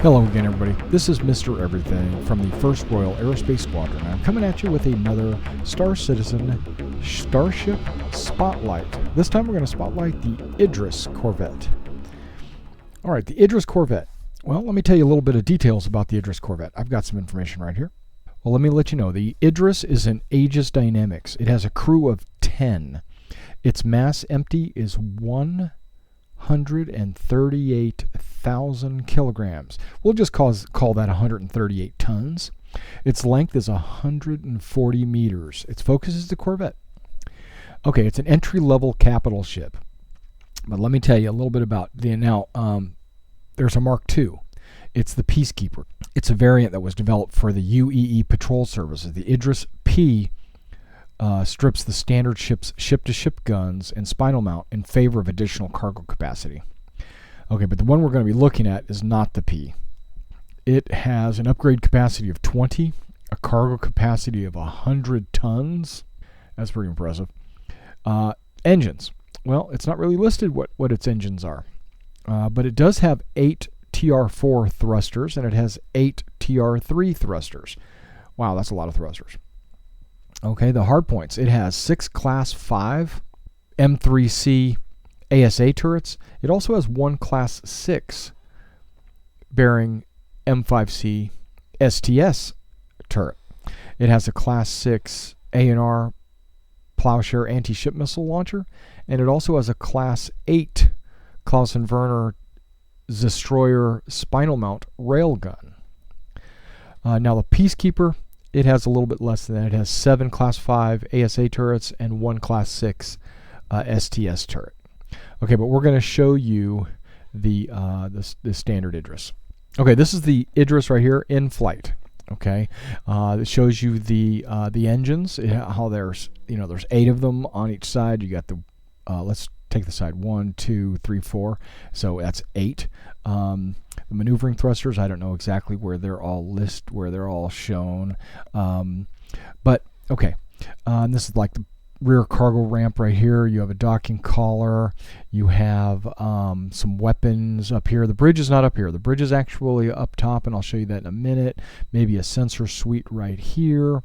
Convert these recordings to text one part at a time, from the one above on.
Hello again, everybody. This is Mr. Everything from the 1st Royal Aerospace Squadron. I'm coming at you with another Star Citizen StarShip Spotlight. This time we're going to spotlight the IDRIS Corvette. All right, the IDRIS Corvette. Well, let me tell you a little bit of details about the IDRIS Corvette. I've got some information right here. Well, let me let you know. The IDRIS is an Aegis Dynamics. It has a crew of 10. Its mass empty is 138,000 kilograms. We'll just call that 138 tons. Its length is 140 meters. Its focus is the Corvette. Okay, it's an entry-level capital ship. But let me tell you a little bit about there's a Mark II. It's the Peacekeeper. It's a variant that was developed for the UEE patrol services. The IDRIS P strips the standard ship-to-ship guns and spinal mount in favor of additional cargo capacity. Okay, but the one we're going to be looking at is not the P. It has an upgrade capacity of 20, a cargo capacity of 100 tons. That's pretty impressive. Engines. Well, it's not really listed what its engines are, but it does have 8 TR4 thrusters, and it has 8 TR3 thrusters. Wow, that's a lot of thrusters. Okay, the hard points. It has 6 Class 5 M3C ASA turrets. It also has 1 Class 6 bearing M5C STS turret. It has a Class 6 A&R Plowshare anti-ship missile launcher, and it also has a Class 8 Klausen-Werner Destroyer spinal mount railgun. Now the Peacekeeper, it has a little bit less than that. It has 7 Class 5 ASA turrets and 1 Class 6 STS turret. Okay, but we're going to show you the standard IDRIS. Okay, this is the IDRIS right here in flight. Okay, it shows you the engines. How there's 8 of them on each side. You got the let's take the side 1, 2, 3, 4. So that's 8. The maneuvering thrusters, I don't know exactly where they're all shown. But okay, this is like the rear cargo ramp right here. You have a docking collar. You have some weapons up here. The bridge is not up here. The bridge is actually up top, and I'll show you that in a minute. Maybe a sensor suite right here.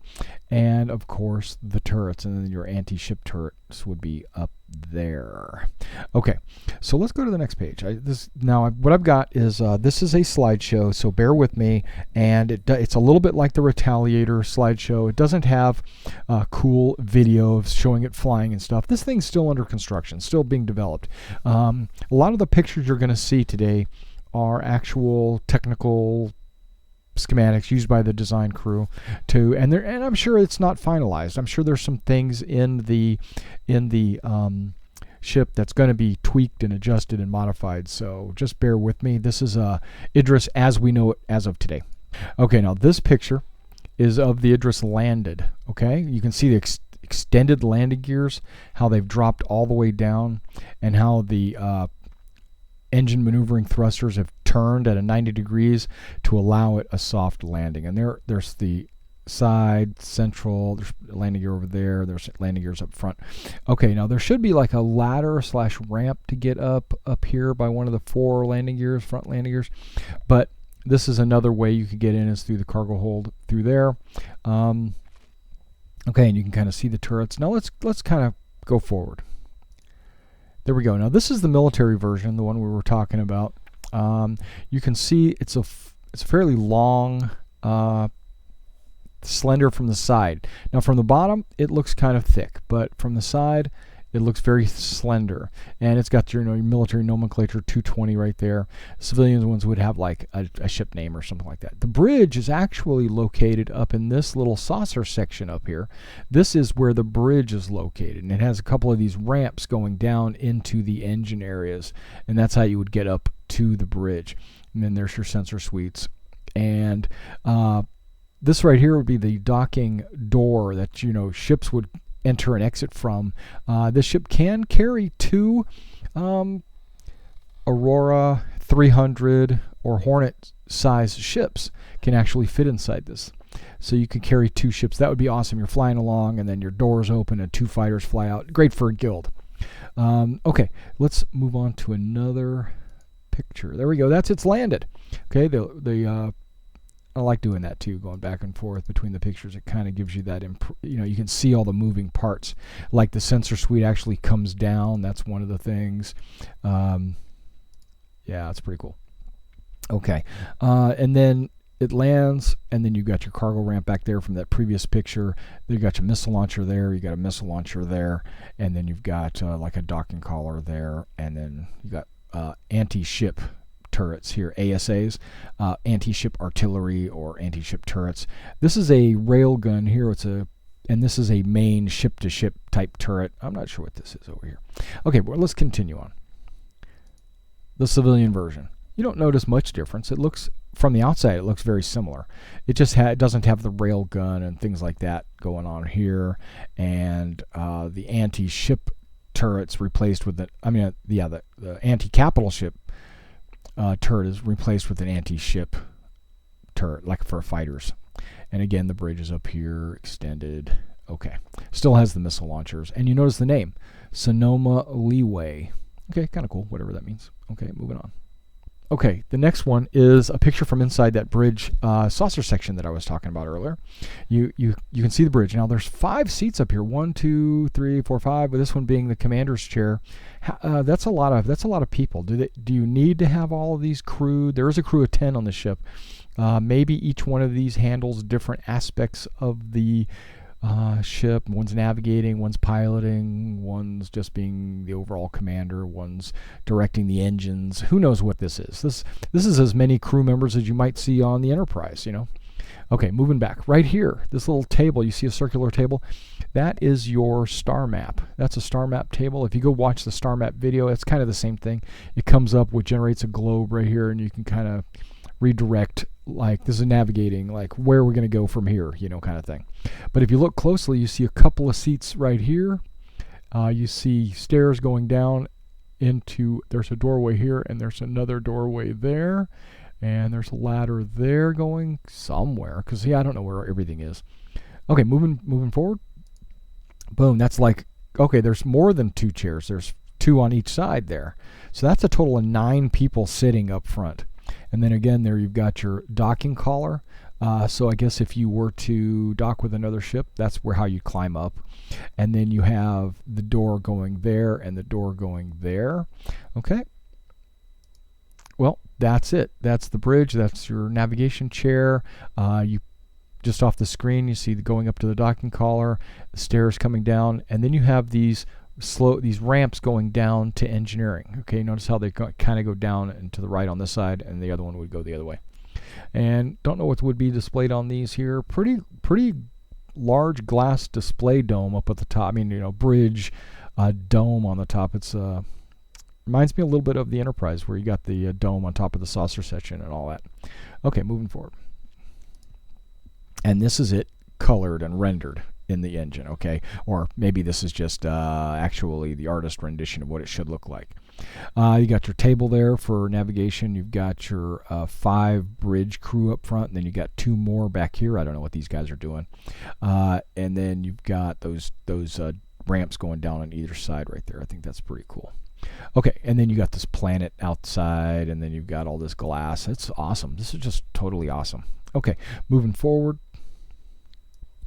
And, of course, the turrets. And then your anti-ship turrets would be up there. Okay, so let's go to the next page. What I've got is this is a slideshow, so bear with me. And it's a little bit like the Retaliator slideshow. It doesn't have cool video of showing it flying and stuff. This thing's still under construction, still being developed. A lot of the pictures you're going to see today are actual technical schematics used by the design crew and I'm sure it's not finalized. I'm sure there's some things in the ship that's going to be tweaked and adjusted and modified, so just bear with me. This is IDRIS as we know it as of today. Okay, now this picture is of the IDRIS landed. Okay, you can see the extended landing gears, how they've dropped all the way down, and how the engine maneuvering thrusters have turned at a 90 degrees to allow it a soft landing. And there's the side, central, there's a landing gear over there, there's landing gears up front. Okay, now there should be like a ladder / ramp to get up here by one of the 4 landing gears, front landing gears. But this is another way you could get in, is through the cargo hold through there. Okay, and you can kind of see the turrets. Now let's kind of go forward. There we go. Now this is the military version, the one we were talking about. You can see it's fairly long, slender from the side. Now from the bottom it looks kind of thick, but from the side it looks very slender, and it's got your military nomenclature 220 right there. Civilian ones would have like a ship name or something like that. The bridge is actually located up in this little saucer section up here. This is where the bridge is located, and it has a couple of these ramps going down into the engine areas, and that's how you would get up to the bridge. And then there's your sensor suites, and this right here would be the docking door that ships would enter and exit from. This ship can carry 2 Aurora 300 or Hornet size ships, can actually fit inside this. So you could carry 2 ships. That would be awesome. You're flying along and then your doors open and 2 fighters fly out. Great for a guild. Okay, let's move on to another picture. There we go. It's landed. Okay, I like doing that too, going back and forth between the pictures. It kind of gives you that, you can see all the moving parts. Like the sensor suite actually comes down. That's one of the things. Yeah, it's pretty cool. Okay, and then it lands, and then you've got your cargo ramp back there from that previous picture. Then you got your missile launcher there. You got a missile launcher there, and then you've got like a docking collar there, and then you got anti-ship turrets here, ASAs, anti-ship artillery or anti-ship turrets. This is a railgun here. And this is a main ship-to-ship type turret. I'm not sure what this is over here. Okay, well, let's continue on. The civilian version. You don't notice much difference. It looks, from the outside, it looks very similar. It just it doesn't have the rail gun and things like that going on here, and the anti-ship turrets replaced with the anti-capital ship turret is replaced with an anti-ship turret, like for fighters. And again, the bridge is up here, extended. Okay, still has the missile launchers, and you notice the name, Sonoma Leeway. Okay, kind of cool, whatever that means. Okay, moving on. Okay, the next one is a picture from inside that bridge saucer section that I was talking about earlier. You can see the bridge. Now there's 5 seats up here. 1, 2, 3, 4, 5. With this one being the commander's chair. That's a lot of people. Do you need to have all of these crewed? There is a crew of 10 on the ship. Maybe each one of these handles different aspects of the ship. One's navigating, one's piloting, one's just being the overall commander, one's directing the engines. Who knows what this is? This is as many crew members as you might see on the Enterprise, Okay, moving back. Right here, this little table, you see a circular table? That is your star map. That's a star map table. If you go watch the star map video, it's kind of the same thing. It comes up with, generates a globe right here, and you can kind of redirect, like this is navigating, like where we're going to go from here, kind of thing. But if you look closely, you see a couple of seats right here. You see stairs going down into, there's a doorway here, and there's another doorway there, and there's a ladder there going somewhere, because I don't know where everything is. Okay, moving forward. Boom, that's like, okay, there's more than 2 chairs. There's 2 on each side there. So that's a total of 9 people sitting up front. And then again, there you've got your docking collar. So I guess if you were to dock with another ship, that's how you climb up. And then you have the door going there and the door going there. Okay. Well, that's it. That's the bridge. That's your navigation chair. You just off the screen, you see going up to the docking collar, the stairs coming down, and then you have these ramps going down to engineering. Okay, notice how they kind of go down and to the right on this side, and the other one would go the other way. And don't know what would be displayed on these here. Pretty large glass display dome up at the top. Bridge dome on the top. It's reminds me a little bit of the Enterprise, where you got the dome on top of the saucer section and all that. Okay, moving forward. And this is it colored and rendered in the engine, okay? Or maybe this is just actually the artist rendition of what it should look like. You got your table there for navigation. You've got your 5 bridge crew up front, and then you got 2 more back here. I don't know what these guys are doing. And then you've got those ramps going down on either side right there. I think that's pretty cool. Okay, and then you got this planet outside, and then you've got all this glass. It's awesome. This is just totally awesome. Okay, moving forward.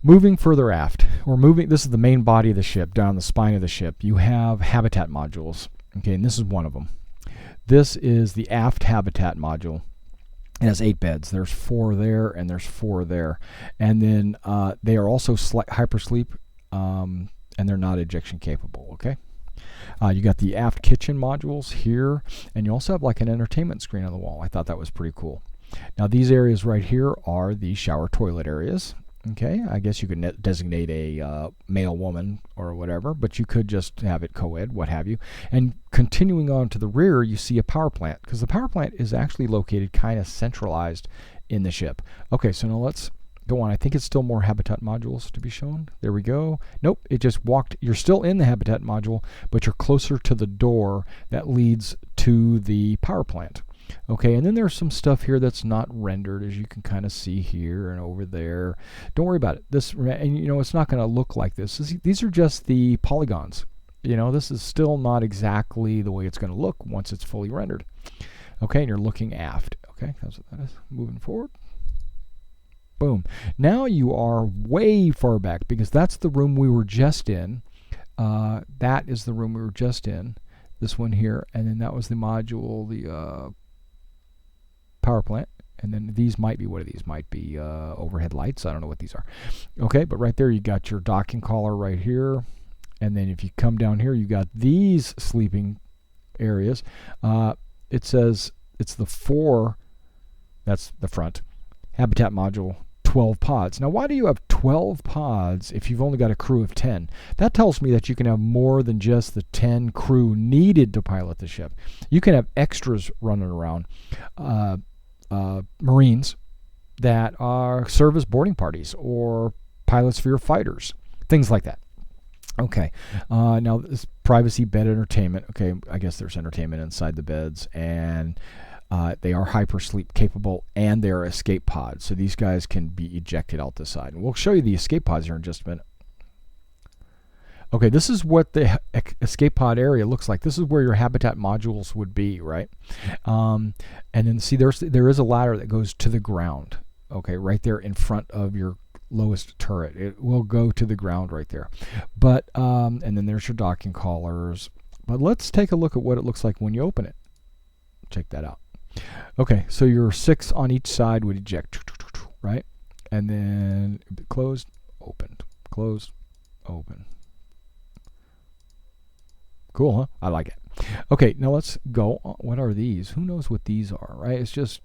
Moving further aft, this is the main body of the ship, down the spine of the ship. You have habitat modules, okay, and this is one of them. This is the Aft Habitat Module. It has 8 beds. There's 4 there, and there's 4 there. And then they are also hypersleep, and they're not ejection capable, okay? You got the aft kitchen modules here, and you also have like an entertainment screen on the wall. I thought that was pretty cool. Now these areas right here are the shower toilet areas. Okay, I guess you could designate a male woman or whatever, but you could just have it co-ed, what have you. And continuing on to the rear, you see a power plant, because the power plant is actually located kind of centralized in the ship. Okay, so now let's go on. I think it's still more habitat modules to be shown. There we go. Nope, it just walked. You're still in the habitat module, but you're closer to the door that leads to the power plant. Okay, and then there's some stuff here that's not rendered, as you can kind of see here and over there. Don't worry about it. This, and it's not going to look like this. These are just the polygons. This is still not exactly the way it's going to look once it's fully rendered. Okay, and you're looking aft. Okay, that's what that is. Moving forward. Boom. Now you are way far back because that's the room we were just in. That is the room we were just in. This one here, and then that was the module, the power plant. And then these might be, what are these? Might be overhead lights. I don't know what these are. Okay, but right there you got your docking collar right here. And then if you come down here, you got these sleeping areas. It says it's the 4, that's the front, Habitat Module, 12 pods. Now, why do you have 12 pods if you've only got a crew of 10? That tells me that you can have more than just the 10 crew needed to pilot the ship. You can have extras running around. Marines that serve as boarding parties or pilots for your fighters, things like that. Okay, now this privacy bed entertainment. Okay, I guess there's entertainment inside the beds, and they are hypersleep capable, and they're escape pods. So these guys can be ejected out the side. And we'll show you the escape pods here in just a minute. Okay, this is what the escape pod area looks like. This is where your habitat modules would be, right? And then see, there is a ladder that goes to the ground. Okay, right there in front of your lowest turret. It will go to the ground right there. But and then there's your docking collars. But let's take a look at what it looks like when you open it. Check that out. Okay, so your 6 on each side would eject, right? And then closed, opened, closed, open. Cool, huh? I like it. Okay, now let's go. What are these? Who knows what these are, right? It's just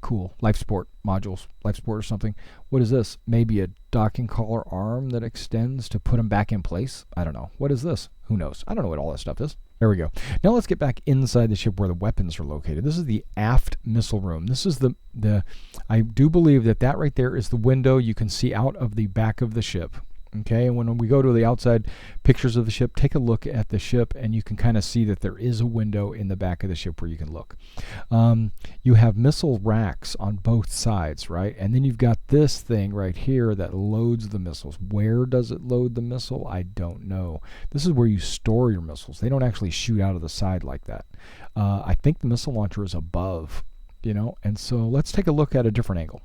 cool. Life support modules, life support or something. What is this? Maybe a docking collar arm that extends to put them back in place? I don't know. What is this? Who knows? I don't know what all that stuff is. There we go. Now let's get back inside the ship where the weapons are located. This is the aft missile room. This is the I do believe that right there is the window you can see out of the back of the ship. Okay, and when we go to the outside pictures of the ship, take a look at the ship, and you can kind of see that there is a window in the back of the ship where you can look. You have missile racks on both sides, right? And then you've got this thing right here that loads the missiles. Where does it load the missile? I don't know. This is where you store your missiles. They don't actually shoot out of the side like that. I think the missile launcher is above, you know, and so let's take a look at a different angle.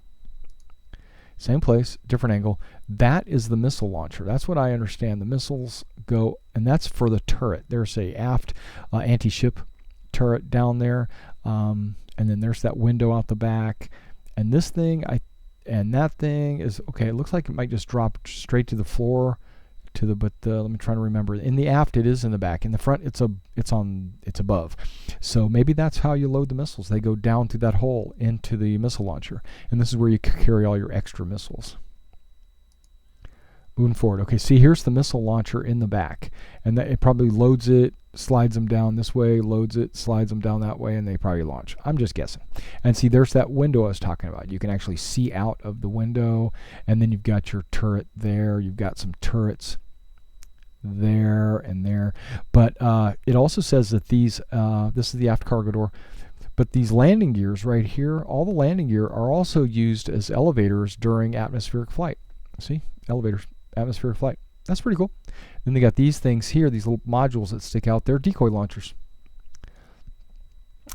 Same place, different angle. That is the missile launcher. That's what I understand. The missiles go, and that's for the turret. There's a aft anti-ship turret down there, and then there's that window out the back. And this thing, and that thing is okay. It looks like it might just drop straight to the floor. But let me try to remember. In the aft, it is in the back. In the front, it's above. So maybe that's how you load the missiles. They go down through that hole into the missile launcher, and this is where you carry all your extra missiles. Moving forward. Okay, see, here's the missile launcher in the back, and it probably loads it, slides them down this way, loads it, slides them down that way, and they probably launch. I'm just guessing. And see, there's that window I was talking about. You can actually see out of the window, and then you've got your turret there. You've got some turrets there and there, but it also says that these this is the aft cargo door, but these landing gears right here, all the landing gear are also used as elevators during atmospheric flight. See, elevators, atmospheric flight. That's pretty cool. Then they got these things here, these little modules that stick out. They're decoy launchers.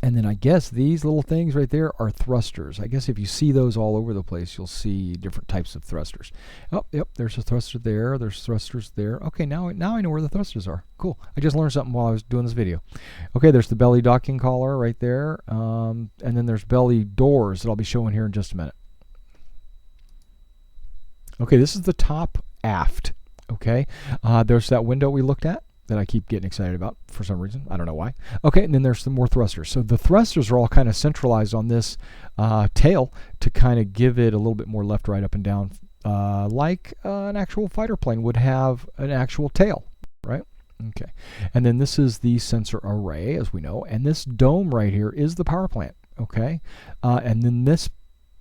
And then I guess these little things right there are thrusters. I guess if you see those all over the place, you'll see different types of thrusters. Oh, yep, there's a thruster there. There's thrusters there. Okay, now I know where the thrusters are. Cool. I just learned something while I was doing this video. Okay, there's the belly docking collar right there. And then there's belly doors that I'll be showing here in just a minute. Okay, this is the top aft. Okay, there's that window we looked at that I keep getting excited about for some reason. I don't know why. Okay, and then there's some more thrusters. So the thrusters are all kind of centralized on this tail to kind of give it a little bit more left, right, up, and down, like an actual fighter plane would have an actual tail, right? Okay, and then this is the sensor array, as we know, and this dome right here is the power plant, okay? And then this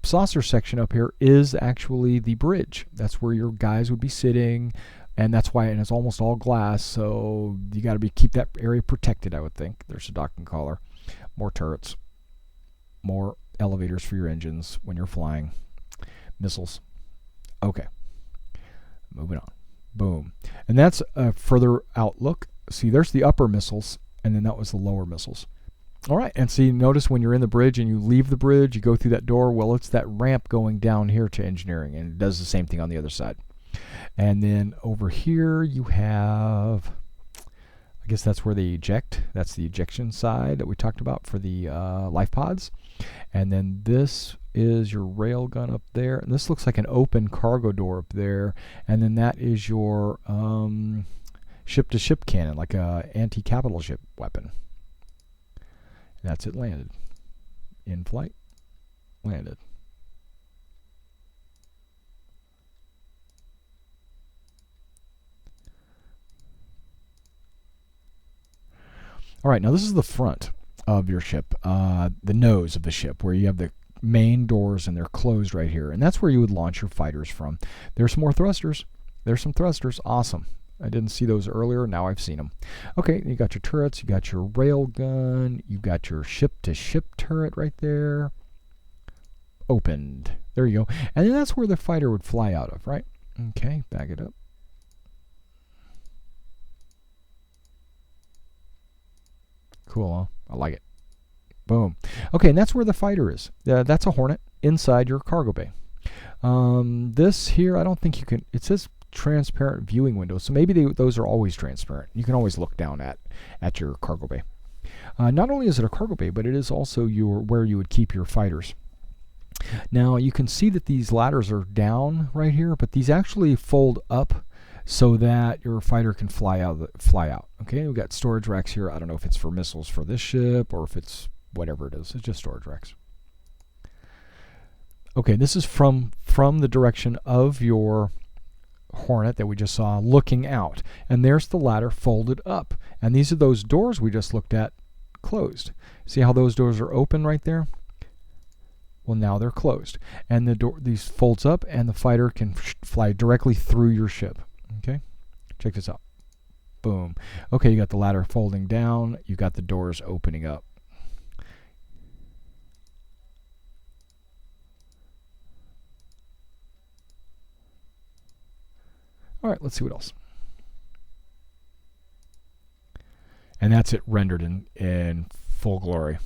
saucer section up here is actually the bridge. That's where your guys would be sitting, and that's why, and it's almost all glass, so you got to keep that area protected, I would think. There's a docking collar, more turrets, more elevators for your engines when you're flying, missiles. Okay, moving on. Boom. And that's a further outlook. See, there's the upper missiles, and then that was the lower missiles. All right, and see, notice when you're in the bridge and you leave the bridge, you go through that door. Well, it's that ramp going down here to engineering, and it does the same thing on the other side. And then over here you have, I guess that's where they eject. That's the ejection side that we talked about for the life pods. And then this is your rail gun up there. And this looks like an open cargo door up there. And then that is your ship-to-ship cannon, like a anti-capital ship weapon. That's it landed. In flight, landed. All right, now this is the front of your ship, the nose of the ship, where you have the main doors and they're closed right here. And that's where you would launch your fighters from. There's more thrusters. There's some thrusters. Awesome. I didn't see those earlier. Now I've seen them. Okay, you got your turrets. You got your rail gun. You got your ship-to-ship turret right there. Opened. There you go. And then that's where the fighter would fly out of, right? Okay, back it up. Cool, huh? I like it. Boom. Okay, and that's where the fighter is. That's a Hornet inside your cargo bay. This here, I don't think you can... It says transparent viewing windows, so maybe those are always transparent. You can always look down at your cargo bay. Not only is it a cargo bay, but it is also where you would keep your fighters. Now you can see that these ladders are down right here, but these actually fold up so that your fighter can fly out. Okay, we've got storage racks here. I don't know if it's for missiles for this ship or if it's whatever it is. It's just storage racks. Okay, this is from the direction of your Hornet that we just saw looking out, and there's the ladder folded up, and these are those doors we just looked at closed. See how those doors are open right there? Well, now they're closed, and the door, these folds up, and the fighter can fly directly through your ship. Okay, check this out. Boom. Okay, you got the ladder folding down, you got the doors opening up. All right, let's see what else. And that's it rendered in full glory.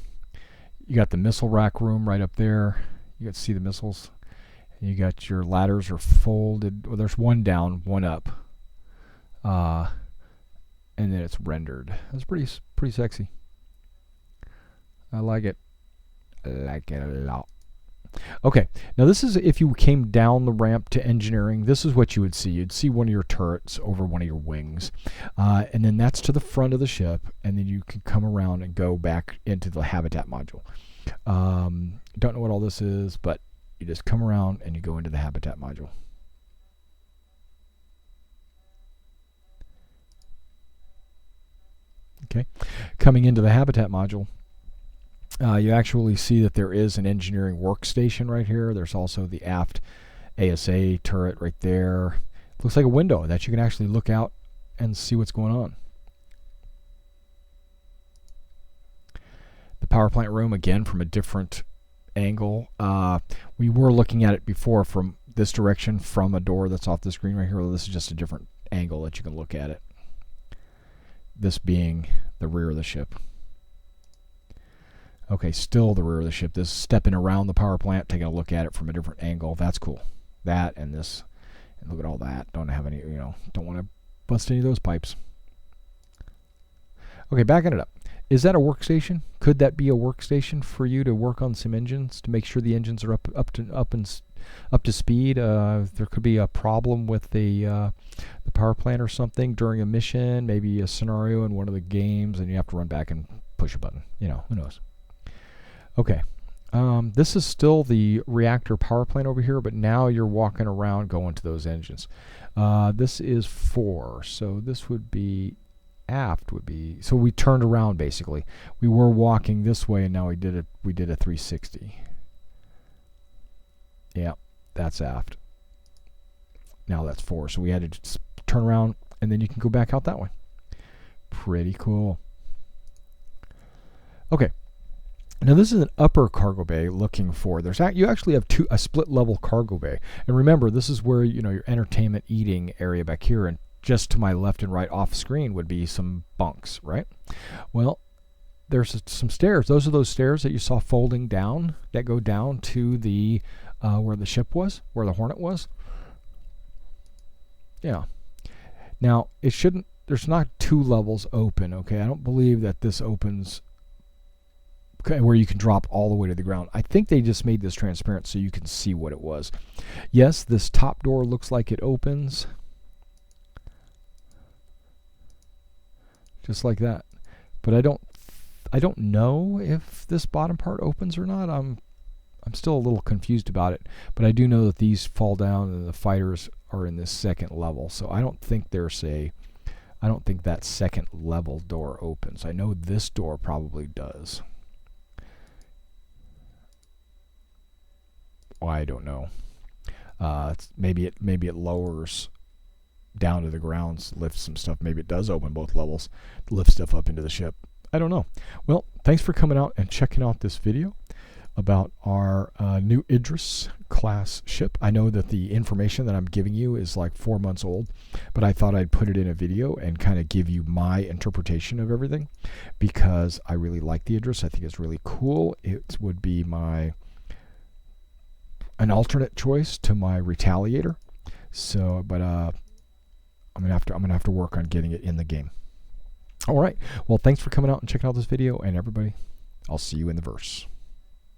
You got the missile rack room right up there. You got to see the missiles. And you got your ladders are folded. Well, there's one down, one up. And then it's rendered. That's pretty sexy. I like it. I like it a lot. Okay, now this is if you came down the ramp to engineering, this is what you would see. You'd see one of your turrets over one of your wings. And then that's to the front of the ship, and then you can come around and go back into the habitat module. Don't know what all this is, but you just come around and you go into the habitat module. Okay, coming into the habitat module, you actually see that there is an engineering workstation right here. There's also the aft ASA turret right there. Looks like a window that you can actually look out and see what's going on. The power plant room, again, from a different angle. We were looking at it before from this direction from a door that's off the screen right here. Well, this is just a different angle that you can look at it. This being the rear of the ship. Okay, still the rear of the ship. This is stepping around the power plant, taking a look at it from a different angle. That's cool. That and this. And look at all that. Don't have any, don't want to bust any of those pipes. Okay, backing it up. Is that a workstation? Could that be a workstation for you to work on some engines to make sure the engines are up to speed? There could be a problem with the power plant or something during a mission, maybe a scenario in one of the games, and you have to run back and push a button. Who knows? Okay, this is still the reactor power plant over here, but now you're walking around going to those engines. This is 4, so this would be aft would be, so we turned around basically. We were walking this way and now we did a 360. Yeah, that's aft. Now that's 4, so we had to just turn around and then you can go back out that way. Pretty cool. Okay. Now this is an upper cargo bay looking for. You actually have a split level cargo bay. And remember, this is where your entertainment eating area back here, and just to my left and right off screen would be some bunks, right? Well, there's some stairs. Those are those stairs that you saw folding down that go down to the where the ship was, where the Hornet was. Yeah. Now it shouldn't. There's not 2 levels open. Okay, I don't believe that this opens where you can drop all the way to the ground. I think they just made this transparent so you can see what it was. Yes, this top door looks like it opens. Just like that. But I don't know if this bottom part opens or not. I'm still a little confused about it. But I do know that these fall down and the fighters are in this second level. So I don't think that second level door opens. I know this door probably does. I don't know. Maybe it lowers down to the ground, lifts some stuff. Maybe it does open both levels, lift stuff up into the ship. I don't know. Well, thanks for coming out and checking out this video about our new IDRIS class ship. I know that the information that I'm giving you is like 4 months old, but I thought I'd put it in a video and kind of give you my interpretation of everything because I really like the IDRIS. I think it's really cool. It would be an alternate choice to my Retaliator. So, but I'm gonna have to work on getting it in the game. All right. Well, thanks for coming out and checking out this video, and everybody, I'll see you in the verse.